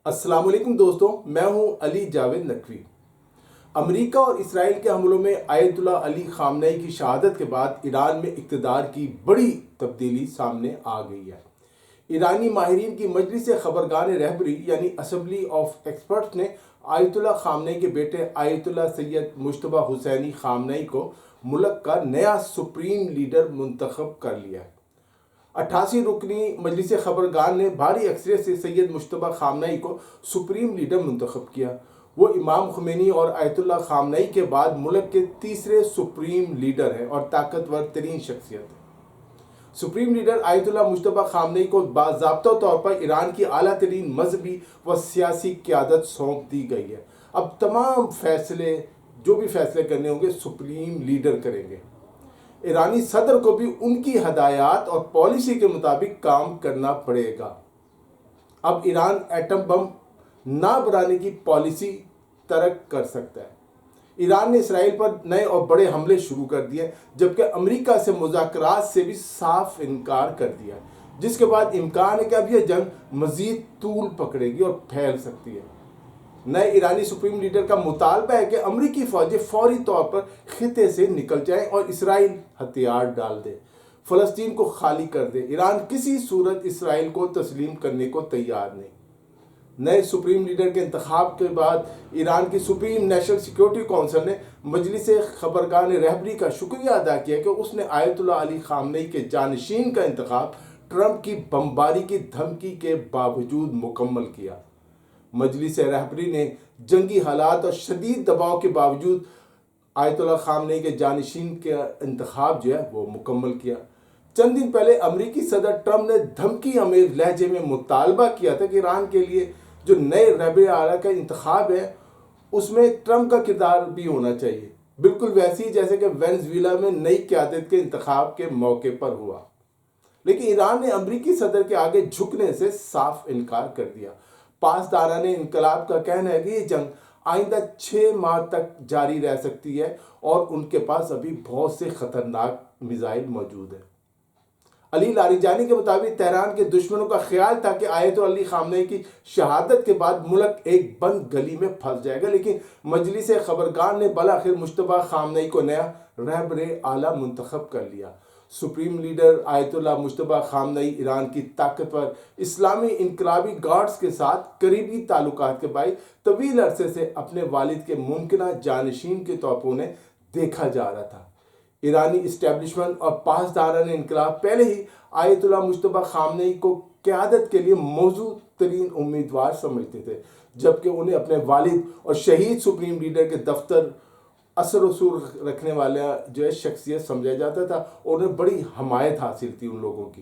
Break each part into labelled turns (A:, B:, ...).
A: السلام علیکم دوستوں، میں ہوں علی جاوید نقوی۔ امریکہ اور اسرائیل کے حملوں میں آیت اللہ علی خامنئی کی شہادت کے بعد ایران میں اقتدار کی بڑی تبدیلی سامنے آ گئی ہے۔ ایرانی ماہرین کی مجلس خبرگان رہبری یعنی اسمبلی آف ایکسپرٹس نے آیت اللہ خامنئی کے بیٹے آیت اللہ سید مجتبیٰ حسینی خامنئی کو ملک کا نیا سپریم لیڈر منتخب کر لیا ہے۔ 88 رکنی مجلس خبرگان نے بھاری اکثریت سے سید مجتبیٰ خامنئی کو سپریم لیڈر منتخب کیا۔ وہ امام خمینی اور آیت اللہ خامنئی کے بعد ملک کے تیسرے سپریم لیڈر ہیں اور طاقتور ترین شخصیت ہے۔ سپریم لیڈر آیت اللہ مجتبیٰ خامنئی کو باضابطہ طور پر ایران کی اعلیٰ ترین مذہبی و سیاسی قیادت سونپ دی گئی ہے۔ اب تمام جو بھی فیصلے کرنے ہوں گے سپریم لیڈر کریں گے۔ ایرانی صدر کو بھی ان کی ہدایات اور پالیسی کے مطابق کام کرنا پڑے گا۔ اب ایران ایٹم بم نہ بنانے کی پالیسی ترک کر سکتا ہے۔ ایران نے اسرائیل پر نئے اور بڑے حملے شروع کر دیے، جبکہ امریکہ سے مذاکرات سے بھی صاف انکار کر دیا، جس کے بعد امکان ہے کہ اب یہ جنگ مزید طول پکڑے گی اور پھیل سکتی ہے۔ نئے ایرانی سپریم لیڈر کا مطالبہ ہے کہ امریکی فوجیں فوری طور پر خطے سے نکل جائیں اور اسرائیل ہتھیار ڈال دے، فلسطین کو خالی کر دے۔ ایران کسی صورت اسرائیل کو تسلیم کرنے کو تیار نہیں۔ نئے سپریم لیڈر کے انتخاب کے بعد ایران کی سپریم نیشنل سیکیورٹی کونسل نے مجلس خبرگان رہبری کا شکریہ ادا کیا کہ اس نے آیت اللہ علی خامنئی کے جانشین کا انتخاب ٹرمپ کی بمباری کی دھمکی کے باوجود مکمل کیا۔ مجلس رہبری نے جنگی حالات اور شدید دباؤ کے باوجود آیت اللہ خامنئی کے جانشین کا انتخاب وہ مکمل کیا۔ چند دن پہلے امریکی صدر ٹرمپ نے دھمکی آمیز لہجے میں مطالبہ کیا تھا کہ ایران کے لیے جو نئے رہبر اعلیٰ کا انتخاب ہے اس میں ٹرمپ کا کردار بھی ہونا چاہیے، بالکل ویسے ہی جیسے کہ وینزویلا میں نئی قیادت کے انتخاب کے موقع پر ہوا۔ لیکن ایران نے امریکی صدر کے آگے جھکنے سے صاف انکار کر دیا۔ پاسداران انقلاب کا کہنا ہے کہ یہ جنگ آئندہ 6 ماہ تک جاری رہ سکتی ہے اور ان کے پاس ابھی بہت سے خطرناک میزائل موجود ہیں۔ علی لاریجانی کے مطابق تہران کے دشمنوں کا خیال تھا کہ آیت اللہ علی خامنئی کی شہادت کے بعد ملک ایک بند گلی میں پھنس جائے گا، لیکن مجلس خبرگان نے بالآخر مجتبیٰ خامنئی کو نیا رہبر اعلیٰ منتخب کر لیا۔ سپریم لیڈر آیت اللہ مجتبیٰ خامنئی ایران کی طاقتور اسلامی انقلابی گارڈز کے ساتھ قریبی تعلقات کے باعث طویل عرصے سے اپنے والد کے ممکنہ جانشین کے طور پر انہیں دیکھا جا رہا تھا۔ ایرانی اسٹیبلشمنٹ اور پاسداران انقلاب پہلے ہی آیت اللہ مجتبیٰ خامنئی کو قیادت کے لیے موزوں ترین امیدوار سمجھتے تھے، جبکہ انہیں اپنے والد اور شہید سپریم لیڈر کے دفتر اثر و رسوخ رکھنے والا شخصیت سمجھا جاتا تھا اور انہیں بڑی حمایت حاصل تھی ان لوگوں کی۔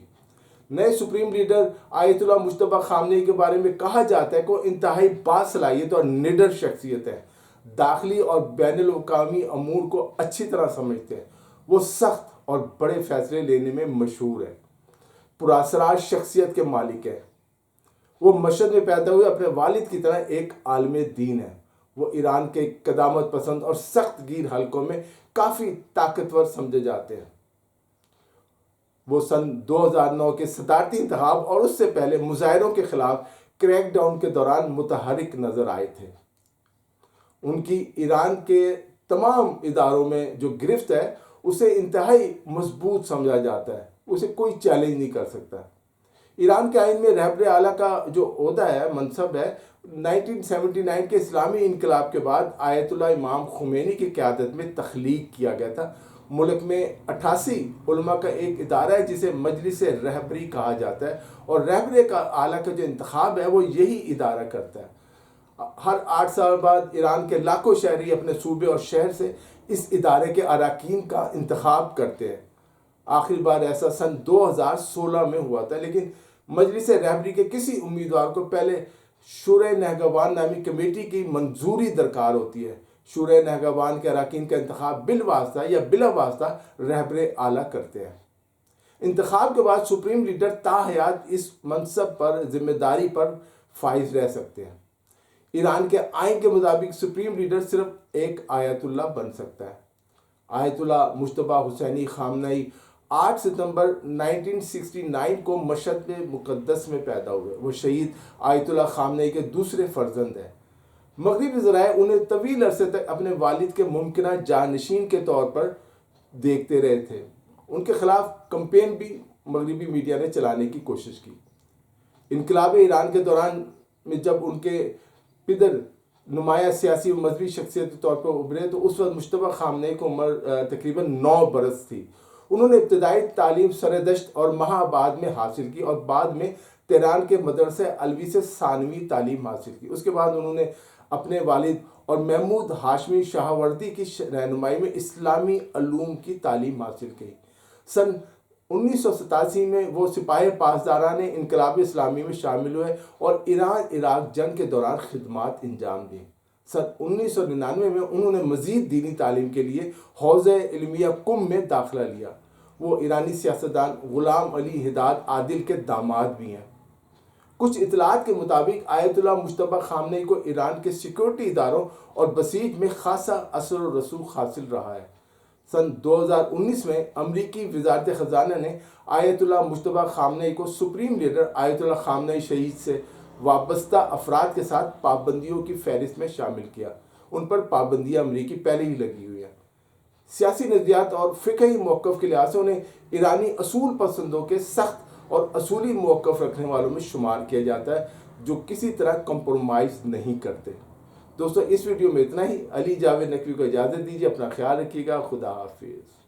A: نئے سپریم لیڈر آیت اللہ مجتبیٰ خامنئی کے بارے میں کہا جاتا ہے کہ وہ انتہائی باصلاحیت اور نڈر شخصیت ہے، داخلی اور بین الاقوامی امور کو اچھی طرح سمجھتے ہیں۔ وہ سخت اور بڑے فیصلے لینے میں مشہور ہے، پراسرار شخصیت کے مالک ہیں۔ وہ مشہد میں پیدا ہوئے اپنے والد کی طرح ایک عالم دین ہے۔ وہ ایران کے قدامت پسند اور سخت گیر حلقوں میں کافی طاقتور سمجھے جاتے ہیں۔ وہ سن 2009 کے صدارتی انتخاب اور اس سے پہلے مظاہروں کے خلاف کریک ڈاؤن کے دوران متحرک نظر آئے تھے۔ ان کی ایران کے تمام اداروں میں جو گرفت ہے اسے انتہائی مضبوط سمجھا جاتا ہے، اسے کوئی چیلنج نہیں کر سکتا۔ ایران کے آئین میں رہبر اعلیٰ کا جو عہدہ ہے، منصب ہے، 1979 کے اسلامی انقلاب کے بعد آیت اللہ امام خمینی کی قیادت میں تخلیق کیا گیا تھا۔ ملک میں 88 علماء کا ایک ادارہ ہے جسے مجلس رہبری کہا جاتا ہے، اور رہبر اعلیٰ کا جو انتخاب ہے وہ یہی ادارہ کرتا ہے۔ ہر 8 سال بعد ایران کے لاکھوں شہری اپنے صوبے اور شہر سے اس ادارے کے اراکین کا انتخاب کرتے ہیں۔ آخری بار ایسا سن 2016 میں ہوا تھا، لیکن مجلس رہبری کے کسی امیدوار کو پہلے شورائے نگہبان نامی کمیٹی کی منظوری درکار ہوتی ہے۔ شورائے نگہبان کے اراکین کا انتخاب بالواسطہ یا بلا واسطہ رہبر اعلیٰ کرتے ہیں۔ انتخاب کے بعد سپریم لیڈر تا حیات اس منصب پر ذمہ داری پر فائز رہ سکتے ہیں۔ ایران کے آئین کے مطابق سپریم لیڈر صرف ایک آیت اللہ بن سکتا ہے۔ آیت اللہ مجتبیٰ حسینی خامنئی 8 ستمبر 1969 کو مشہد مقدس میں پیدا ہوئے۔ وہ شہید آیت اللہ خامنئی کے دوسرے فرزند ہیں۔ مغربی ذرائع انہیں طویل عرصے تک اپنے والد کے ممکنہ جانشین کے طور پر دیکھتے رہے تھے۔ ان کے خلاف کمپین بھی مغربی میڈیا نے چلانے کی کوشش کی۔ انقلاب ایران کے دوران میں جب ان کے پدر نمایاں سیاسی و مذہبی شخصیت کے طور پر ابھرے تو اس وقت مجتبیٰ خامنئی کو عمر تقریباً 9 برس تھی۔ انہوں نے ابتدائی تعلیم سردشت اور مہا آباد میں حاصل کی اور بعد میں تہران کے مدرسہ علوی سے ثانوی تعلیم حاصل کی۔ اس کے بعد انہوں نے اپنے والد اور محمود ہاشمی شاہوردی کی رہنمائی میں اسلامی علوم کی تعلیم حاصل کی۔ سن 1987 میں وہ سپاہی پاسداران انقلاب اسلامی میں شامل ہوئے اور ایران عراق جنگ کے دوران خدمات انجام دیں۔ سن 1999 میں انہوں نے مزید دینی تعلیم کے لیے حوزہ علمیہ قم میں داخلہ لیا۔ وہ ایرانی سیاستدان غلام علی حداد عادل کے داماد بھی ہیں۔ کچھ اطلاعات کے مطابق آیت اللہ مجتبیٰ خامنئی کو ایران کے سیکورٹی اداروں اور بسیج میں خاصا اثر و رسوخ حاصل رہا ہے۔ سن 2019 میں امریکی وزارت خزانہ نے آیت اللہ مجتبیٰ خامنئی کو سپریم لیڈر آیت اللہ خامنئی شہید سے وابستہ افراد کے ساتھ پابندیوں کی فہرست میں شامل کیا۔ ان پر پابندیاں امریکی پہلے ہی لگی ہوئی ہیں۔ سیاسی نظریات اور فقہی موقف کے لحاظ سے انہیں ایرانی اصول پسندوں کے سخت اور اصولی موقف رکھنے والوں میں شمار کیا جاتا ہے، جو کسی طرح کمپرومائز نہیں کرتے۔ دوستو اس ویڈیو میں اتنا ہی۔ علی جاوید نقوی کو اجازت دیجیے، اپنا خیال رکھیے گا، خدا حافظ۔